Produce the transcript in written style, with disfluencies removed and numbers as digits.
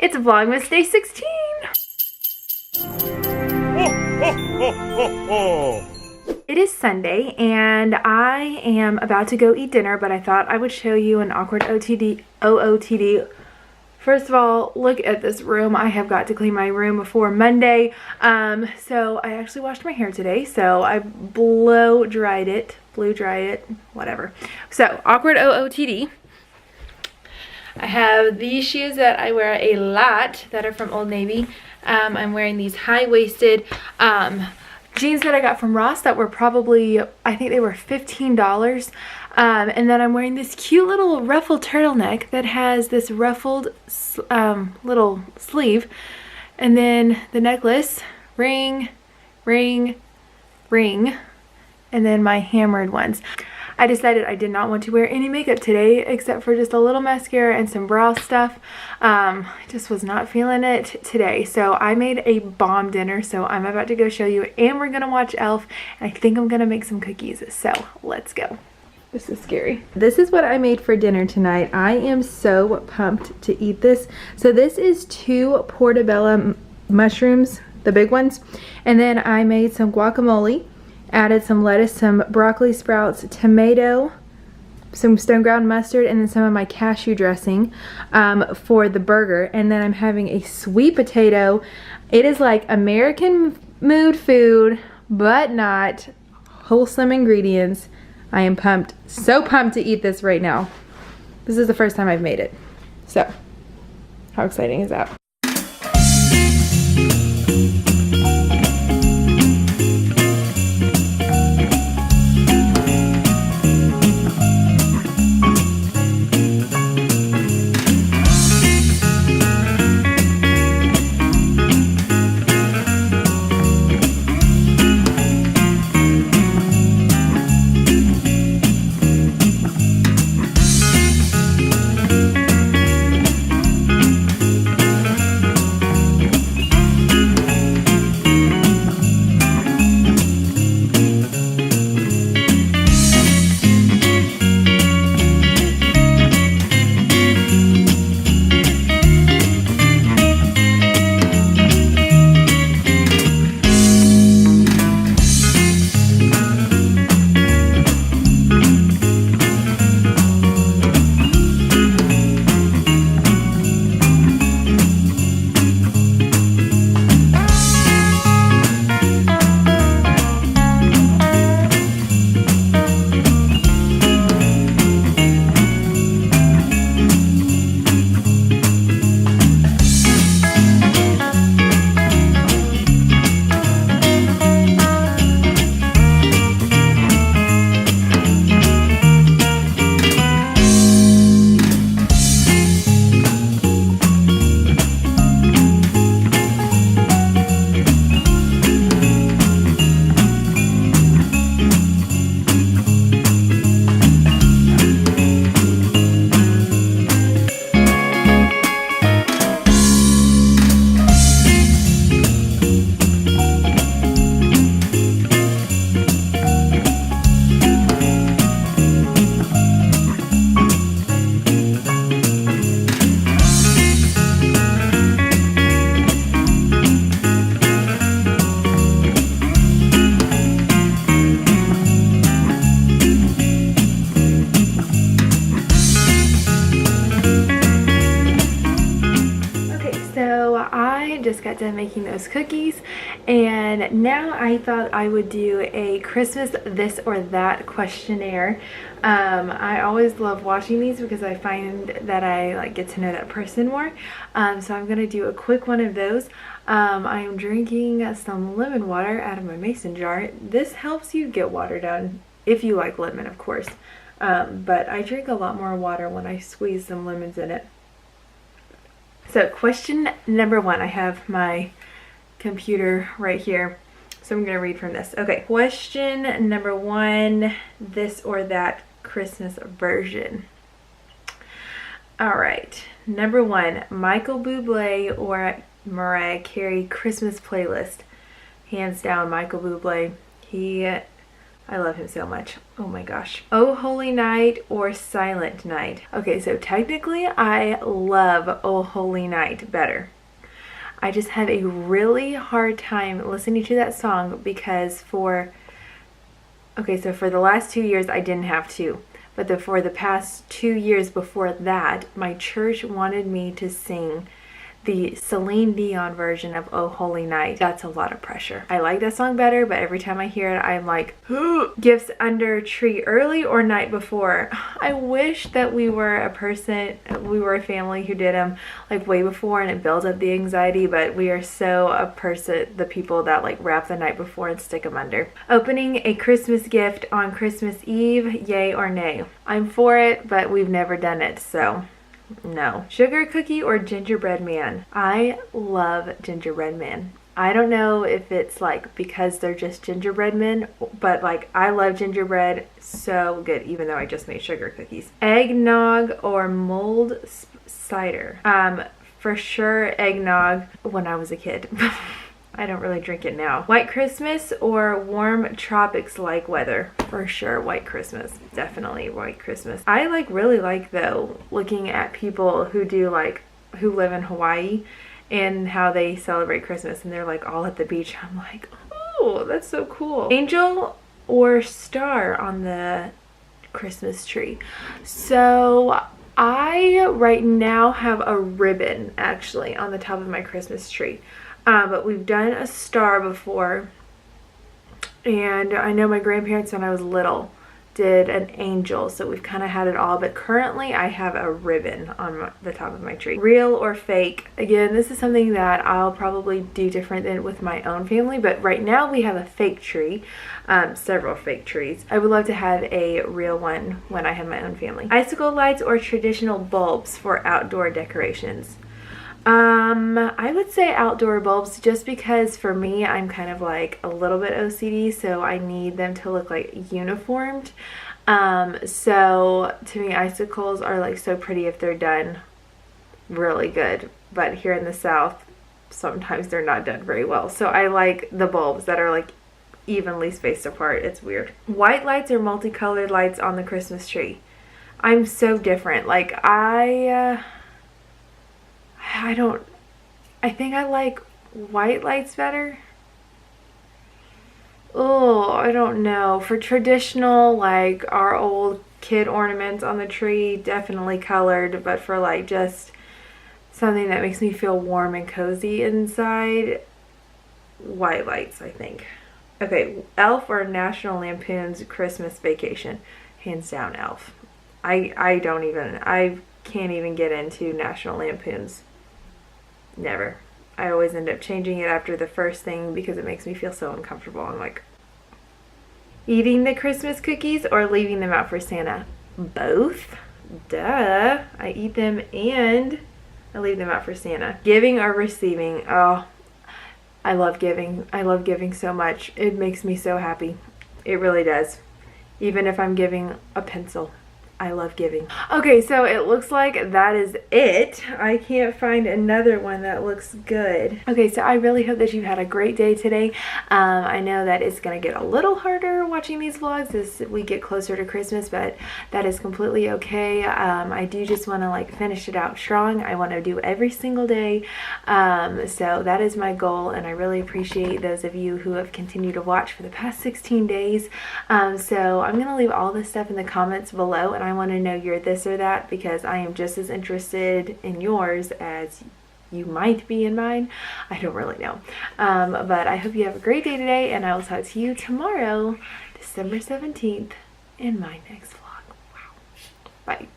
It's Vlogmas Day 16. It is Sunday and I am about to go eat dinner, but I thought I would show you an awkward OOTD. First of all, look at this room. I have got to clean my room before Monday. So I actually washed my hair today, so I blow dried it, whatever. So awkward OOTD. I have these shoes that I wear a lot that are from Old Navy. I'm wearing these high-waisted jeans that I got from Ross that were probably, I think they were $15. And then I'm wearing this cute little ruffled turtleneck that has this ruffled little sleeve. And then the necklace, ring, and then my hammered ones. I decided I did not want to wear any makeup today except for just a little mascara and some brow stuff. I just was not feeling it today. So I made a bomb dinner, so I'm about to go show you, and we're gonna watch Elf, and I think I'm gonna make some cookies. So let's go. This is scary. This is what I made for dinner tonight. I am so pumped to eat this. So this is 2 portobello mushrooms, the big ones, and then I made some guacamole. Added some lettuce, some broccoli sprouts, tomato, some stone ground mustard, and then some of my cashew dressing for the burger. And then I'm having a sweet potato. It is like American mood food, but not. Wholesome ingredients. I am pumped, so pumped to eat this right now. This is the first time I've made it. So, how exciting is that? Just got done making those cookies, and now I thought I would do a Christmas this or that questionnaire. I always love watching these because I find that I get to know that person more. So I'm gonna do a quick one of those. I am drinking some lemon water out of my mason jar. This helps you get water down if you like lemon, of course, but I drink a lot more water when I squeeze some lemons in it. So question number 1, I have my computer right here, so I'm going to read from this. Okay, question number 1, this or that Christmas version. All right, number 1, Michael Bublé or Mariah Carey Christmas playlist. Hands down, Michael Bublé. He I love him so much. Oh my gosh. Oh Holy Night or Silent Night? Okay, so technically I love Oh Holy Night better. I just have a really hard time listening to that song because for the last 2 years I didn't have to. But for the past 2 years before that, my church wanted me to sing the Celine Dion version of Oh Holy Night. That's a lot of pressure. I like that song better, but every time I hear it, I'm like, gifts under tree early or night before. I wish that we were a family who did them like way before and it builds up the anxiety, but we are so the people that like wrap the night before and stick them under. Opening a Christmas gift on Christmas Eve, yay or nay? I'm for it, but we've never done it, so no. Sugar cookie or gingerbread man? I love gingerbread man. I don't know if it's like because they're just gingerbread men, but like I love gingerbread so good, even though I just made sugar cookies. Eggnog or mulled cider? For sure eggnog when I was a kid. I don't really drink it now. White Christmas or warm tropics-like weather? For sure, White Christmas. Definitely White Christmas. I really like though, looking at people who who live in Hawaii and how they celebrate Christmas and they're like all at the beach. I'm like, oh, that's so cool. Angel or star on the Christmas tree? So I right now have a ribbon actually on the top of my Christmas tree. But we've done a star before, and I know my grandparents when I was little did an angel, so we've kind of had it all, but currently I have a ribbon on the top of my tree. Real or fake? Again, this is something that I'll probably do different than with my own family, but right now we have a fake tree, several fake trees. I would love to have a real one when I have my own family. Icicle lights or traditional bulbs for outdoor decorations? I would say outdoor bulbs just because for me, I'm kind of like a little bit OCD, so I need them to look like uniformed. So to me, icicles are like so pretty if they're done really good, but here in the South, sometimes they're not done very well. So I like the bulbs that are like evenly spaced apart. It's weird. White lights or multicolored lights on the Christmas tree? I'm so different. Like I think I like white lights better. Oh, I don't know. For traditional, like our old kid ornaments on the tree, definitely colored, but for like just something that makes me feel warm and cozy inside, white lights, I think. Okay, Elf or National Lampoon's Christmas Vacation? Hands down, Elf. I can't even get into National Lampoon's. Never. I always end up changing it after the first thing because it makes me feel so uncomfortable. I'm like, eating the Christmas cookies or leaving them out for Santa? Both. Duh. I eat them and I leave them out for Santa. Giving or receiving? Oh, I love giving. I love giving so much. It makes me so happy. It really does. Even if I'm giving a pencil. I love giving. Okay, so it looks like that is it. I can't find another one that looks good. Okay, so I really hope that you've had a great day today. I know that it's gonna get a little harder watching these vlogs as we get closer to Christmas, but that is completely okay. I do just want to like finish it out strong. I want to do every single day. So that is my goal, and I really appreciate those of you who have continued to watch for the past 16 days. So I'm gonna leave all this stuff in the comments below, and I want to know your this or that because I am just as interested in yours as you might be in mine. I don't really know. But I hope you have a great day today, and I will talk to you tomorrow, December 17th, in my next vlog. Wow. Bye.